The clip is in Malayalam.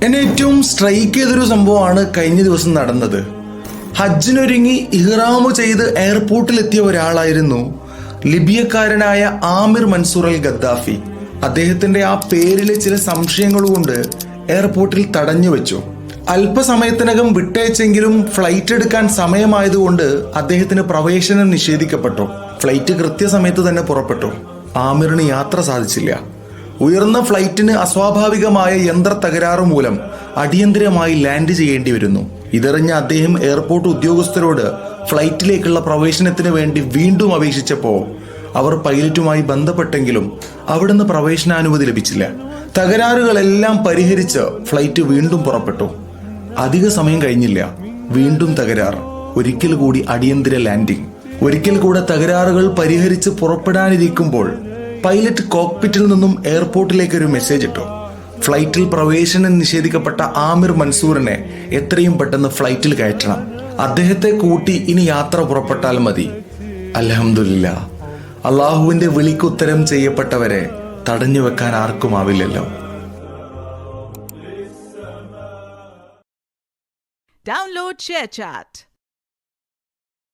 എന്നെ ഏറ്റവും സ്ട്രൈക്ക് ചെയ്തൊരു സംഭവമാണ് കഴിഞ്ഞ ദിവസം നടന്നത്. ഹജ്ജിനൊരുങ്ങി ഇഹ്റാമു ചെയ്ത് എയർപോർട്ടിലെത്തിയ ഒരാളായിരുന്നു ലിബിയക്കാരനായ ആമിർ മൻസൂർ അൽ ഗദ്ദാഫി. അദ്ദേഹത്തിന്റെ ആ പേരിലെ ചില സംശയങ്ങൾ കൊണ്ട് എയർപോർട്ടിൽ തടഞ്ഞു വെച്ചു. അല്പസമയത്തിനകം വിട്ടയച്ചെങ്കിലും ഫ്ലൈറ്റ് എടുക്കാൻ സമയമായതുകൊണ്ട് അദ്ദേഹത്തിന് പ്രവേശനം നിഷേധിക്കപ്പെട്ടു. ഫ്ലൈറ്റ് കൃത്യസമയത്ത് തന്നെ പുറപ്പെട്ടു. ആമിറിന് യാത്ര സാധിച്ചില്ല. ഉയർന്ന ഫ്ലൈറ്റിന് അസ്വാഭാവികമായ യന്ത്ര തകരാറ് മൂലം അടിയന്തരമായി ലാൻഡ് ചെയ്യേണ്ടി വരുന്നു. ഇതറിഞ്ഞ അദ്ദേഹം എയർപോർട്ട് ഉദ്യോഗസ്ഥരോട് ഫ്ലൈറ്റിലേക്കുള്ള പ്രവേശനത്തിന് വേണ്ടി വീണ്ടും അപേക്ഷിച്ചപ്പോൾ അവർ പൈലറ്റുമായി ബന്ധപ്പെട്ടെങ്കിലും അവിടുന്ന് പ്രവേശനാനുമതി ലഭിച്ചില്ല. തകരാറുകളെല്ലാം പരിഹരിച്ച് ഫ്ലൈറ്റ് വീണ്ടും പുറപ്പെട്ടു. അധിക സമയം കഴിഞ്ഞില്ല, വീണ്ടും തകരാർ. ഒരിക്കൽ കൂടി അടിയന്തര ലാൻഡിംഗ്. ഒരിക്കൽ കൂടെ തകരാറുകൾ പരിഹരിച്ച് പുറപ്പെടാനിരിക്കുമ്പോൾ പൈലറ്റ് കോക്പിറ്റിൽ നിന്നും എയർപോർട്ടിലേക്ക് ഒരു മെസ്സേജ് ഇട്ടു. ഫ്ലൈറ്റിൽ പ്രവേശനം നിഷേധിക്കപ്പെട്ട ആമിർ മൻസൂറിനെ എത്രയും പെട്ടെന്ന് ഫ്ലൈറ്റിൽ കയറ്റണം. അദ്ദേഹത്തെ കൂട്ടി ഇനി യാത്ര പുറപ്പെട്ടാൽ മതി. അൽഹംദുലില്ലാ, അള്ളാഹുവിന്റെ വിളിക്കുത്തരം ചെയ്യപ്പെട്ടവരെ തടഞ്ഞു വെക്കാൻ ആർക്കുമാവില്ലല്ലോ. Download ShareChat.